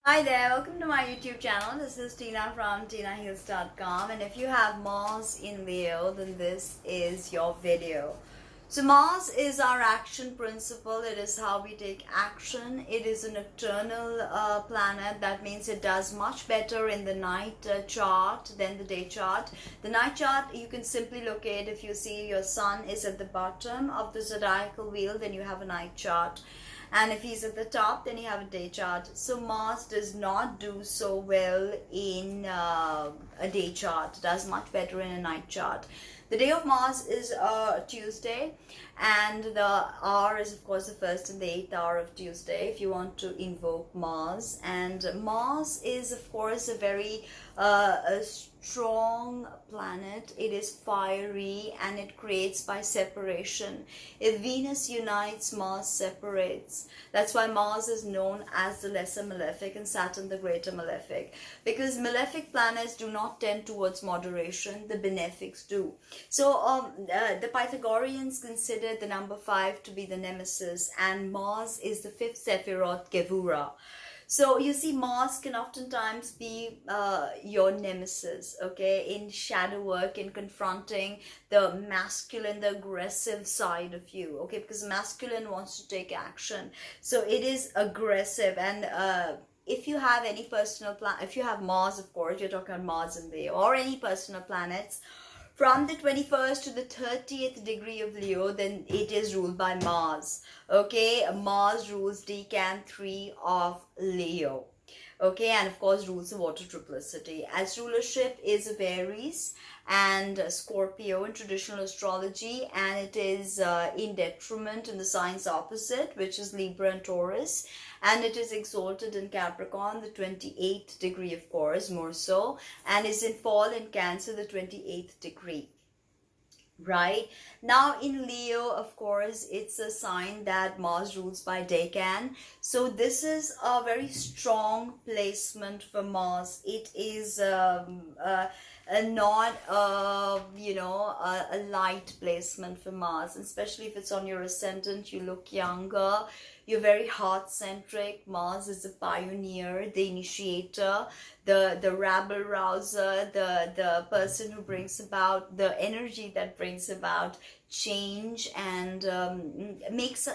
Hi there, welcome to my YouTube channel. This is Tina from Tinaheals.com, and if you have Mars in Leo, then this is your video. So Mars is our action principle. It is how we take action. It is a nocturnal planet. That means it does much better in the night chart than the day chart. The night chart you can simply locate. If you see your sun is at the bottom of the zodiacal wheel, then you have a night chart. And if he's at the top, then you have a day chart. So Mars does not do so well in a day chart. It does much better in a night chart. The day of Mars is Tuesday, and the hour is of course the first and the 8th hour of Tuesday if you want to invoke Mars. And Mars is of course a very a strong planet. It is fiery and it creates by separation. If Venus unites, Mars separates. That's why Mars is known as the lesser malefic and Saturn the greater malefic, because malefic planets do not tend towards moderation, the benefics do. So the Pythagoreans considered the number 5 to be the nemesis, and Mars is the 5th Sephiroth Gevura. So you see, Mars can oftentimes be your nemesis, okay, in shadow work, in confronting the masculine, the aggressive side of you, okay, because masculine wants to take action. So it is aggressive. And if you have any personal plan, if you have Mars, of course, you're talking about Mars in Leo, or any personal planets, from the 21st to the 30th degree of Leo, then it is ruled by Mars. Okay, Mars rules decan 3 of Leo. Okay, and of course rules the water triplicity. As rulership is of Aries and Scorpio in traditional astrology, and it is in detriment in the signs opposite, which is Libra and Taurus, and it is exalted in Capricorn, the 28th degree, of course, more so, and is in fall in Cancer, the 28th degree. Right now in Leo, of course, it's a sign that Mars rules by decan. So this is a very strong placement for Mars. It is not a light placement for Mars, especially if it's on your ascendant. You look younger, you're very heart-centric. Mars is the pioneer, the initiator, the rabble rouser, the person who brings about the energy that brings about change and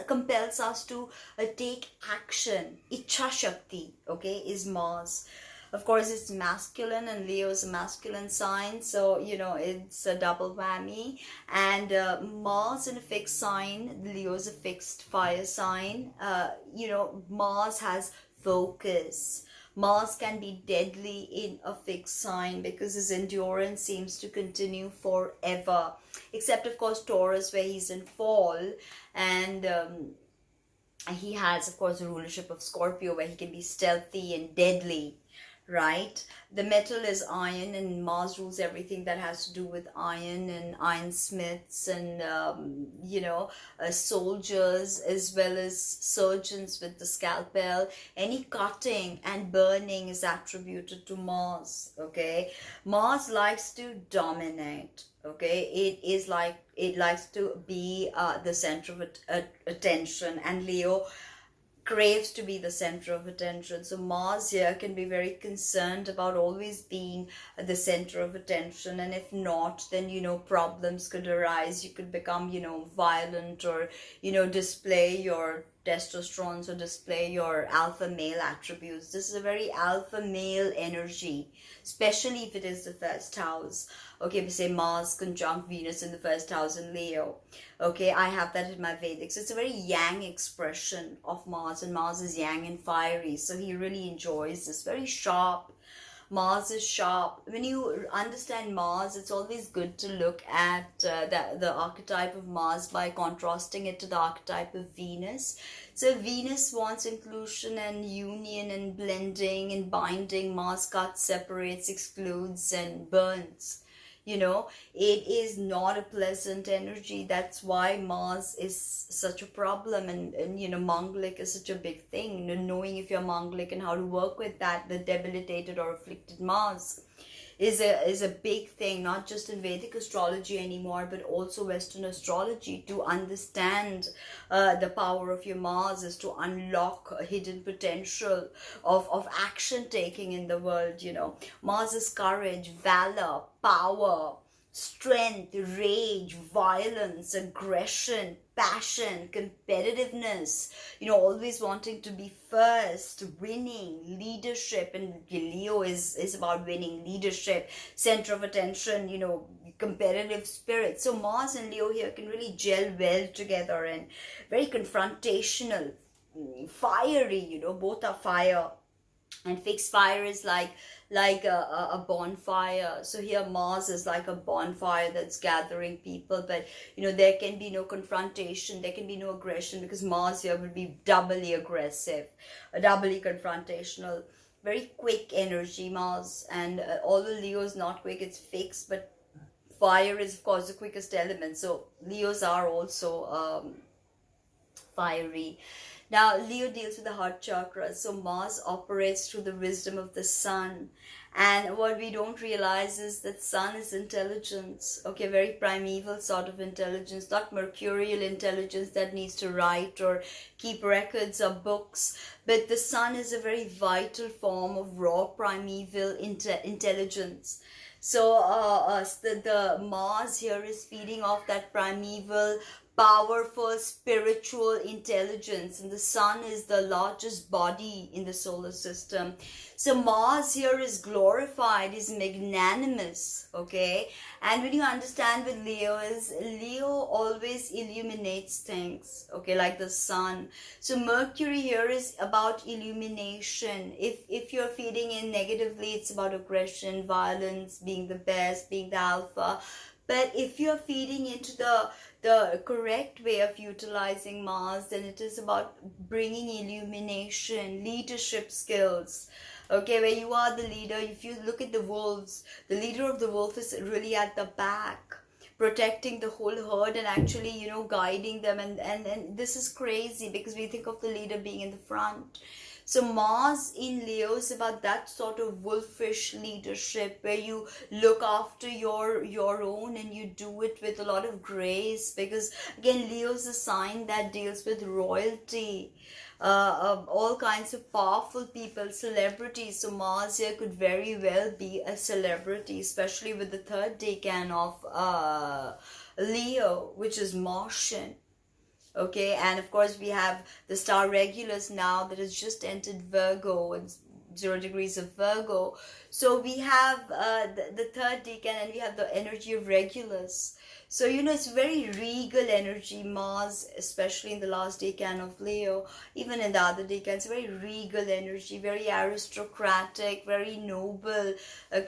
compels us to take action. Ichha Shakti, okay, is Mars. Of course, it's masculine, and Leo is a masculine sign, so it's a double whammy. And Mars in a fixed sign, Leo is a fixed fire sign. Mars has focus. Mars can be deadly in a fixed sign because his endurance seems to continue forever. Except, of course, Taurus, where he's in fall, and he has, of course, the rulership of Scorpio, where he can be stealthy and deadly. Right, the metal is iron, and Mars rules everything that has to do with iron and ironsmiths and soldiers, as well as surgeons with the scalpel. Any cutting and burning is attributed to Mars. Okay, Mars likes to dominate. Okay, it likes to be the center of attention, and Leo craves to be the center of attention. So Mars here can be very concerned about always being the center of attention, and if not, then problems could arise. You could become violent, or display your testosterone, or display your alpha male attributes. This is a very alpha male energy, especially if it is the first house. Okay, we say Mars conjunct Venus in the first house in Leo. Okay, I have that in my Vedic. So it's a very yang expression of Mars, and Mars is yang and fiery. So he really enjoys this. Very sharp. Mars is sharp. When you understand Mars, it's always good to look at the archetype of Mars by contrasting it to the archetype of Venus. So Venus wants inclusion and union and blending and binding. Mars cuts, separates, excludes, and burns. It is not a pleasant energy. That's why Mars is such a problem, and Manglik is such a big thing. Knowing if you're Manglik and how to work with that, the debilitated or afflicted Mars. is a big thing, not just in Vedic astrology anymore, but also Western astrology. To understand the power of your Mars is to unlock a hidden potential of action taking in the world. Mars is courage, valor, power, strength, rage, violence, aggression, passion, competitiveness, always wanting to be first, winning, leadership. And Leo is about winning, leadership, center of attention, competitive spirit. So Mars and Leo here can really gel well together, and very confrontational, fiery, both are fire. And fixed fire is like a bonfire. So here Mars is like a bonfire that's gathering people, but there can be no confrontation, there can be no aggression, because Mars here would be doubly aggressive, doubly confrontational, very quick energy, Mars. And although Leo is not quick, it's fixed, but fire is of course the quickest element, so Leos are also fiery. Now, Leo deals with the heart chakra, so Mars operates through the wisdom of the sun. And what we don't realize is that sun is intelligence, okay, very primeval sort of intelligence, not mercurial intelligence that needs to write or keep records or books, but the sun is a very vital form of raw primeval intelligence. So the Mars here is feeding off that primeval, powerful spiritual intelligence, and the sun is the largest body in the solar system. So Mars here is glorified, is magnanimous, okay? And when you understand with Leo is, Leo always illuminates things, okay, like the sun. So Mercury here is about illumination. If you're feeding in negatively, it's about aggression, violence, being the best, being the alpha. But if you're feeding into the correct way of utilizing Mars, then it is about bringing illumination, leadership skills. Okay, where you are the leader. If you look at the wolves, the leader of the wolf is really at the back, protecting the whole herd and actually, guiding them. And this is crazy because we think of the leader being in the front. So Mars in Leo is about that sort of wolfish leadership where you look after your own and you do it with a lot of grace, because again, Leo is a sign that deals with royalty, all kinds of powerful people, celebrities. So Mars here could very well be a celebrity, especially with the third decan of Leo, which is Martian. Okay, and of course we have the star Regulus now that has just entered Virgo, and 0 degrees of Virgo. So we have the third decan, and we have the energy of Regulus. So it's very regal energy, Mars, especially in the last decan of Leo, even in the other decans, very regal energy, very aristocratic, very noble,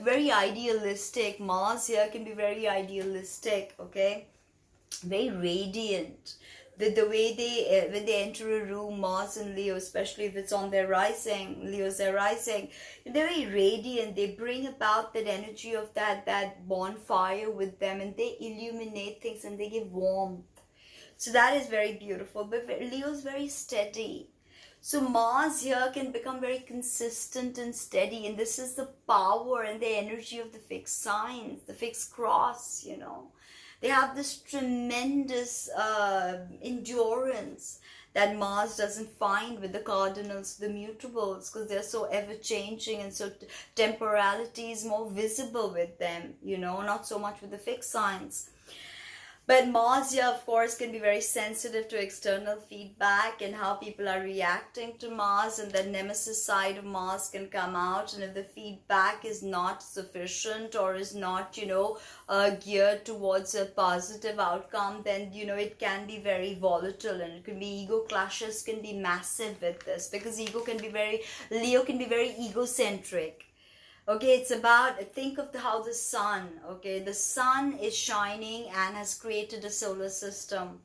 very idealistic. Mars here can be very idealistic, okay, very radiant. The way they, when they enter a room, Mars and Leo, especially if it's on their rising, Leo's their rising, they're very radiant. They bring about that energy of that bonfire with them, and they illuminate things and they give warmth. So that is very beautiful. But Leo's very steady. So Mars here can become very consistent and steady, and this is the power and the energy of the fixed signs, the fixed cross, They have this tremendous endurance that Mars doesn't find with the cardinals, the mutables, because they're so ever-changing, and so temporality is more visible with them, not so much with the fixed signs. But Mars here, of course, can be very sensitive to external feedback and how people are reacting to Mars, and the nemesis side of Mars can come out. And if the feedback is not sufficient or is not, geared towards a positive outcome, then, it can be very volatile, and it can be ego clashes can be massive with this, because Leo can be very egocentric. Okay, it's about, think of how the sun, okay, the sun is shining and has created a solar system.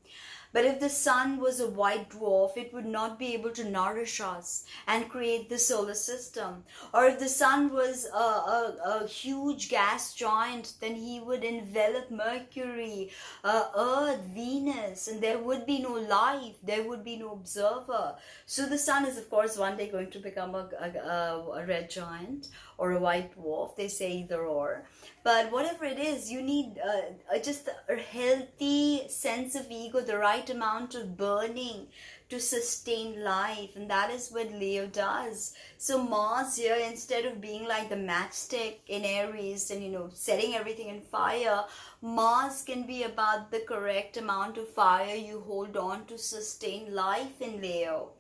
But if the sun was a white dwarf, it would not be able to nourish us and create the solar system. Or if the sun was a huge gas giant, then he would envelop Mercury, Earth, Venus, and there would be no life, there would be no observer. So the sun is, of course, one day going to become a red giant or a white dwarf. They say either or. But whatever it is, you need just a healthy sense of ego, the right amount of burning to sustain life. And that is what Leo does. So Mars here, instead of being like the matchstick in Aries and, setting everything in fire, Mars can be about the correct amount of fire you hold on to sustain life in Leo.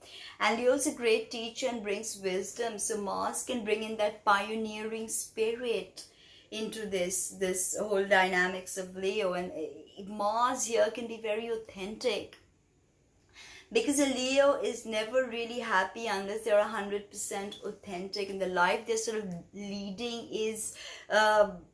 And Leo is a great teacher and brings wisdom. So Mars can bring in that pioneering spirit into this whole dynamics of Leo. And Mars here can be very authentic, because a Leo is never really happy unless they're 100% authentic, and the life they're sort of leading is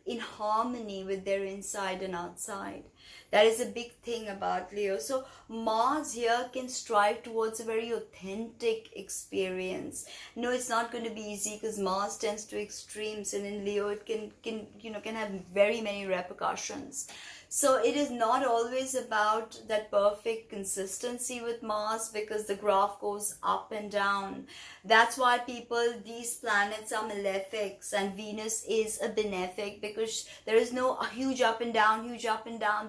in harmony with their inside and outside. That is a big thing about Leo. So Mars here can strive towards a very authentic experience. No, it's not going to be easy, because Mars tends to extremes, and in Leo it can have very many repercussions. So it is not always about that perfect consistency with Mars, because the graph goes up and down. That's why these planets are malefics and Venus is a benefic, because there is no huge up and down,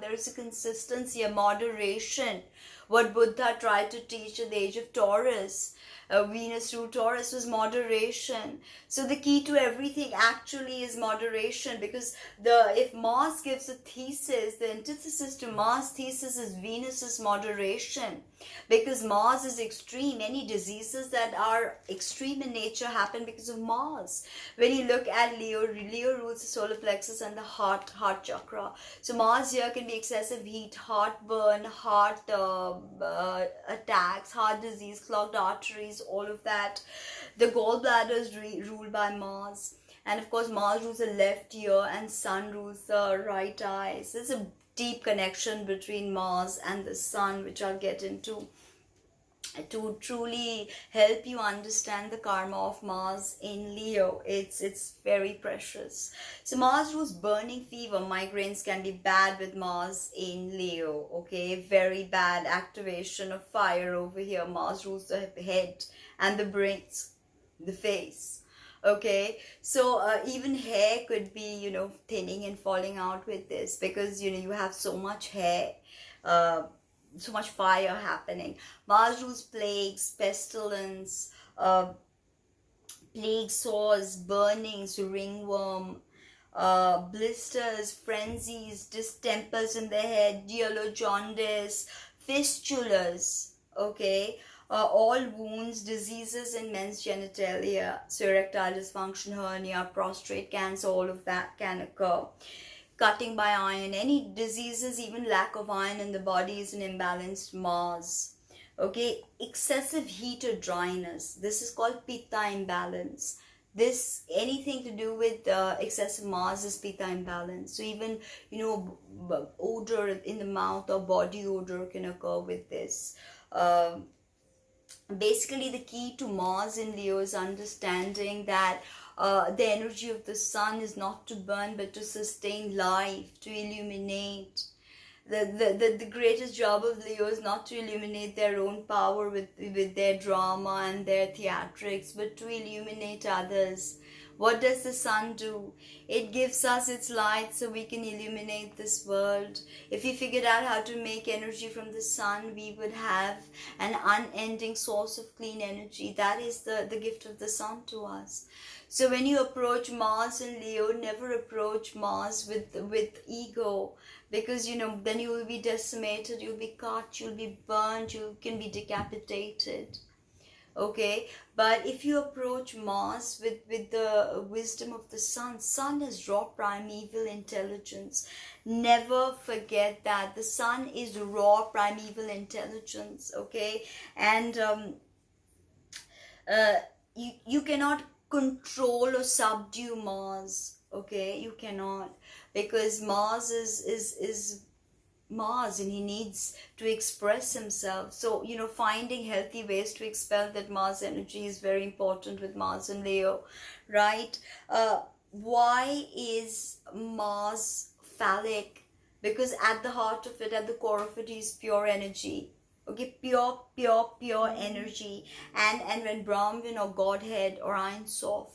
There is a consistency, a moderation. What Buddha tried to teach at the age of Taurus, Venus ruled Taurus, was moderation. So the key to everything actually is moderation, because if Mars gives a thesis, the antithesis to Mars' thesis is Venus's moderation, because Mars is extreme. Any diseases that are extreme in nature happen because of Mars. When you look at Leo rules the solar plexus and the heart chakra. So Mars here can be excessive heat, heartburn, heart attacks, heart disease, clogged arteries, all of that. The gallbladder is ruled by Mars, and of course Mars rules the left ear and Sun rules the right eye. So there's a deep connection between Mars and the Sun, which I'll get into, to truly help you understand the karma of Mars in Leo. It's very precious. So Mars rules burning fever. Migraines can be bad with Mars in Leo. Okay, very bad activation of fire over here. Mars rules the head and the brains, the face. Okay, so even hair could be, thinning and falling out with this, because, you have so much hair, so much fire happening. Mars rules plagues, pestilence, plague sores, burnings, ringworm, blisters, frenzies, distempers in the head, yellow jaundice, fistulas, okay, all wounds, diseases in men's genitalia, so erectile dysfunction, hernia, prostate cancer, all of that can occur. Cutting by iron, any diseases, even lack of iron in the body is an imbalanced Mars. Okay, excessive heat or dryness, this is called Pitta imbalance. Anything to do with excessive Mars is Pitta imbalance. So even, odor in the mouth or body odor can occur with this. Basically, the key to Mars in Leo is understanding that the energy of the sun is not to burn but to sustain life, to illuminate. The greatest job of Leo is not to illuminate their own power with their drama and their theatrics, but to illuminate others. What does the sun do? It gives us its light so we can illuminate this world. If we figured out how to make energy from the sun, we would have an unending source of clean energy. That is the gift of the sun to us. So when you approach Mars in Leo, never approach Mars with ego, because then you will be decimated, you'll be cut, you'll be burned, you can be decapitated. Okay, but if you approach Mars with the wisdom of the sun is raw primeval intelligence. Never forget that the sun is raw primeval intelligence. Okay, and you cannot control or subdue Mars. Okay, you cannot, because Mars is Mars, and he needs to express himself. So, you know, finding healthy ways to expel that Mars energy is very important with Mars and Leo, right? Why is Mars phallic? Because at the heart of it, at the core of it, is pure energy. Okay, pure energy. And when Brahman or Godhead or Ein Sof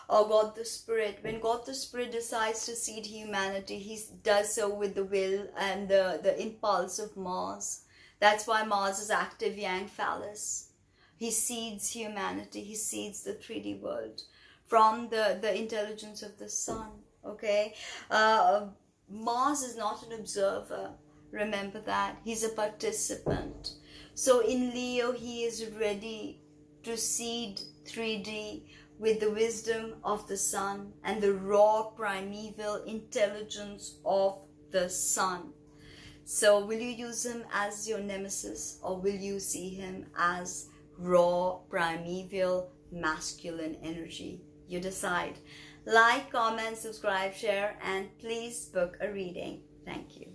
or God the Spirit, when God the Spirit decides to seed humanity, he does so with the will and the impulse of Mars. That's why Mars is active yang phallus. He seeds humanity, he seeds the 3D world from the intelligence of the sun. Okay, Mars is not an observer. Remember that. He's a participant. So in Leo, he is ready to seed 3D with the wisdom of the sun and the raw primeval intelligence of the sun. So will you use him as your nemesis, or will you see him as raw primeval masculine energy? You decide. Like, comment, subscribe, share, and please book a reading. Thank you.